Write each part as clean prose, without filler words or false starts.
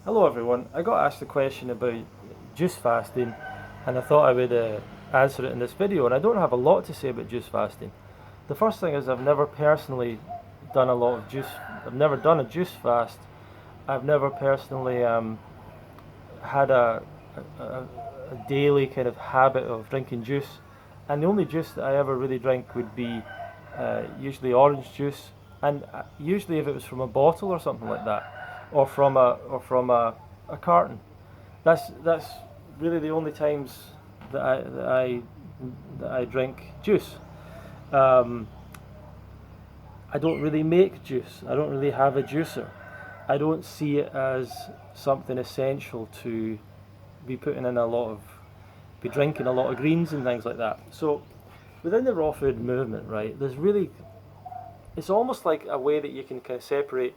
Hello everyone. I got asked a question about juice fasting and I thought I would answer it in this video, and I don't have a lot to say about juice fasting. The first thing is I've never personally done a lot of juice. I've never done a juice fast. I've never personally had a daily kind of habit of drinking juice, and the only juice that I ever really drink would be usually orange juice, and usually if it was from a bottle or something like that, or from a carton. That's really the only times that I drink juice. Um, I don't really make juice. I don't really have a juicer. I don't see it as something essential to be putting in a lot of, be drinking a lot of greens and things like that. So within the raw food movement, right, there's really, it's almost like a way that you can kind of separate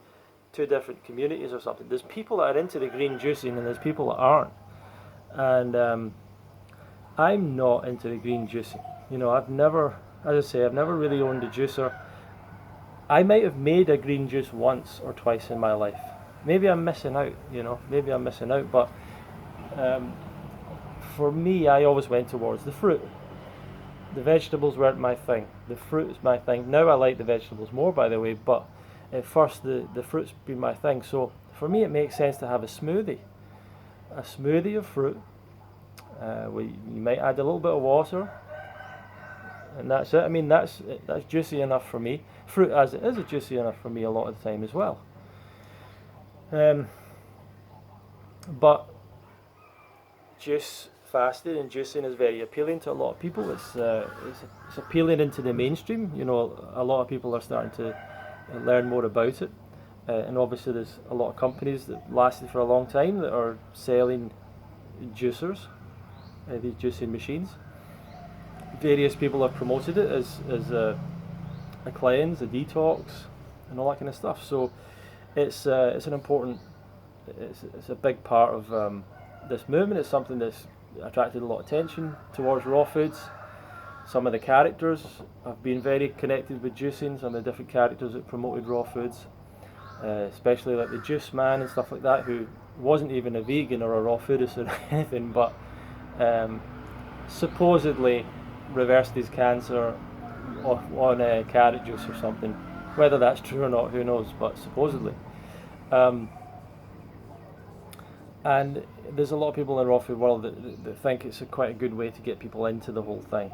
two different communities or something. There's people that are into the green juicing and there's people that aren't. And I'm not into the green juicing. I've never, as I say, I've never really owned a juicer. I might have made a green juice once or twice in my life. Maybe I'm missing out, maybe I'm missing out, but um, for me, I always went towards the fruit. The vegetables weren't my thing. The fruit is my thing. Now I like the vegetables more, by the way, but at first the fruit's been my thing. So for me, it makes sense to have a smoothie of fruit. Where you might add a little bit of water, and that's it. I mean, that's juicy enough for me. Fruit as it is juicy enough for me a lot of the time as well. But juice fasting and juicing is very appealing to a lot of people. It's appealing into the mainstream. A lot of people are starting to learn more about it, and obviously there's a lot of companies that lasted for a long time that are selling juicers, these juicing machines. Various people have promoted it as a cleanse, a detox, and all that kind of stuff. So it's an important, it's a big part of this movement. It's something that's attracted a lot of attention towards raw foods. Some of the characters have been very connected with juicing. Some of the different characters that promoted raw foods, especially like the Juice Man and stuff like that, who wasn't even a vegan or a raw foodist or anything, but supposedly reversed his cancer on carrot juice or something. Whether that's true or not, who knows? But supposedly. And there's a lot of people in the raw food world that think it's quite a good way to get people into the whole thing.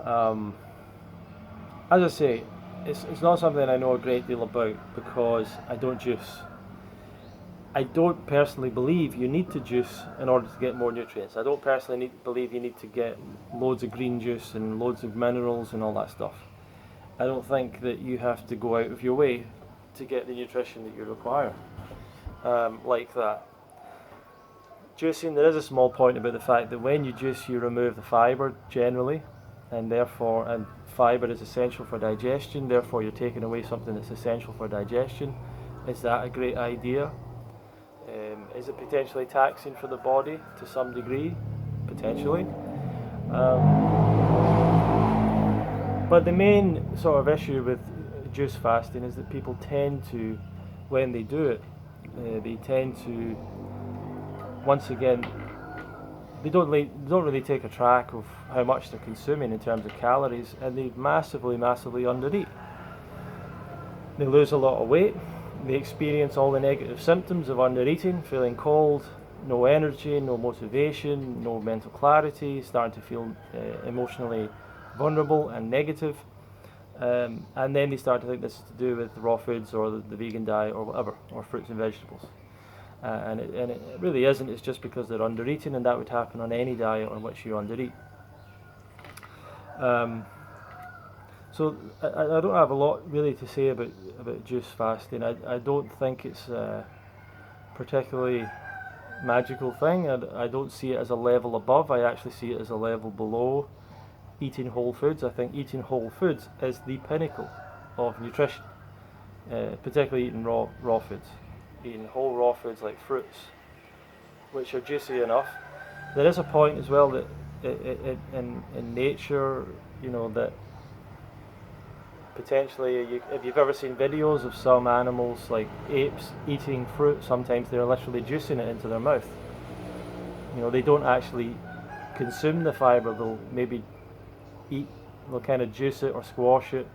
As I say, it's not something I know a great deal about because I don't juice. I don't personally believe you need to juice in order to get more nutrients. I don't personally believe you need to get loads of green juice and loads of minerals and all that stuff. I don't think that you have to go out of your way to get the nutrition that you require, like that. Juicing, there is a small point about the fact that when you juice you remove the fibre generally, and fibre is essential for digestion, therefore you're taking away something that's essential for digestion. Is that a great idea? Is it potentially taxing for the body to some degree? Potentially. But the main sort of issue with juice fasting is that people tend to, when they do it, they tend to, once again, they don't really take a track of how much they're consuming in terms of calories, and they massively undereat. They lose a lot of weight. They experience all the negative symptoms of undereating, feeling cold, no energy, no motivation, no mental clarity, starting to feel emotionally vulnerable and negative. And then they start to think this is to do with raw foods or the vegan diet or whatever, or fruits and vegetables. And it really isn't. It's just because they're undereating, and that would happen on any diet on which you undereat. So I don't have a lot really to say about juice fasting. I don't think it's a particularly magical thing. I don't see it as a level above. I actually see it as a level below eating whole foods. I think eating whole foods is the pinnacle of nutrition, particularly eating raw foods. Eating whole raw foods like fruits, which are juicy enough. There is a point as well that in nature, that potentially, if you've ever seen videos of some animals like apes eating fruit, sometimes they're literally juicing it into their mouth. You know, they don't actually consume the fibre. They'll maybe eat, they'll kind of juice it or squash it.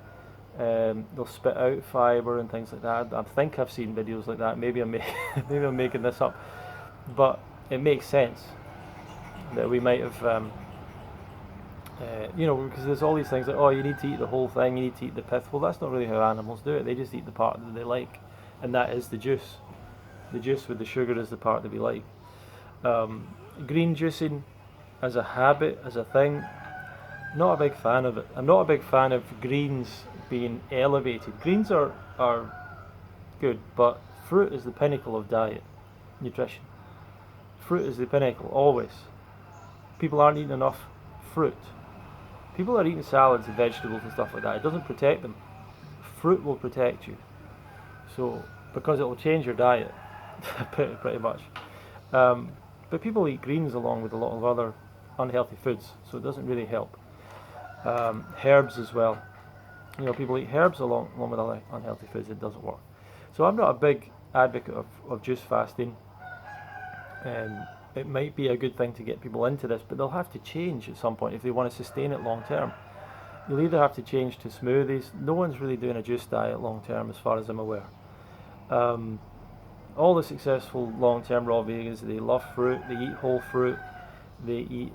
They'll spit out fibre and things like that. I think I've seen videos like that. Maybe maybe I'm making this up, but it makes sense that we might have, you know, because there's all these things like, oh, you need to eat the whole thing, you need to eat the pith. Well, that's not really how animals do it. They just eat the part that they like, and that is the juice. The juice with the sugar is the part that we like. Green juicing as a habit, as a thing, not a big fan of it. I'm not a big fan of greens being elevated. Greens are good, but fruit is the pinnacle of diet, nutrition. Fruit is the pinnacle, always. People aren't eating enough fruit. People are eating salads and vegetables and stuff like that. It doesn't protect them. Fruit will protect you. So, because it will change your diet, pretty much. But people eat greens along with a lot of other unhealthy foods, so it doesn't really help. Herbs as well. You know, people eat herbs along with other unhealthy foods. It doesn't work. So I'm not a big advocate of juice fasting. It might be a good thing to get people into this, but they'll have to change at some point if they want to sustain it long term. You'll either have to change to smoothies. No one's really doing a juice diet long term, as far as I'm aware. All the successful long term raw vegans, they love fruit. They eat whole fruit. They eat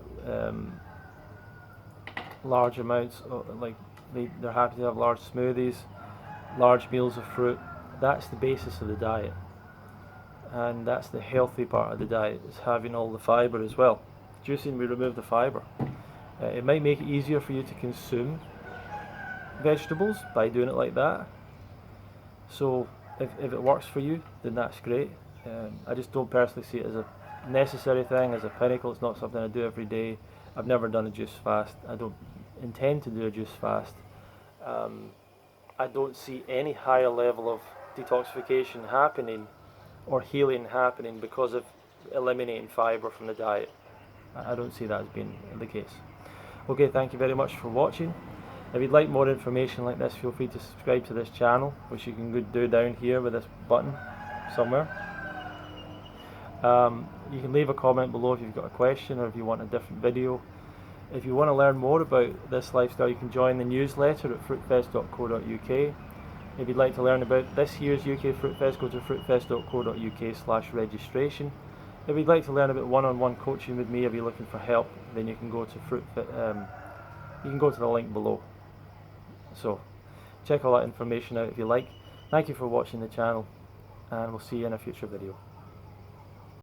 large amounts like they're happy to have large smoothies, large meals of fruit. That's the basis of the diet, and that's the healthy part of the diet, is having all the fibre as well. Juicing, we remove the fibre. It might make it easier for you to consume vegetables by doing it like that. So if it works for you, then that's great. I just don't personally see it as a necessary thing, as a pinnacle. It's not something I do every day. I've never done a juice fast. I don't intend to do a juice fast. I don't see any higher level of detoxification happening or healing happening because of eliminating fibre from the diet. I don't see that as being the case. Okay, thank you very much for watching. If you'd like more information like this, feel free to subscribe to this channel, which you can do down here with this button somewhere. You can leave a comment below if you've got a question or if you want a different video. If you want to learn more about this lifestyle, you can join the newsletter at fruitfest.co.uk. If you'd like to learn about this year's UK Fruitfest, go to fruitfest.co.uk/registration. If you'd like to learn about one-on-one coaching with me, if you're looking for help, then you can go to you can go to the link below. So check all that information out if you like. Thank you for watching the channel, and we'll see you in a future video.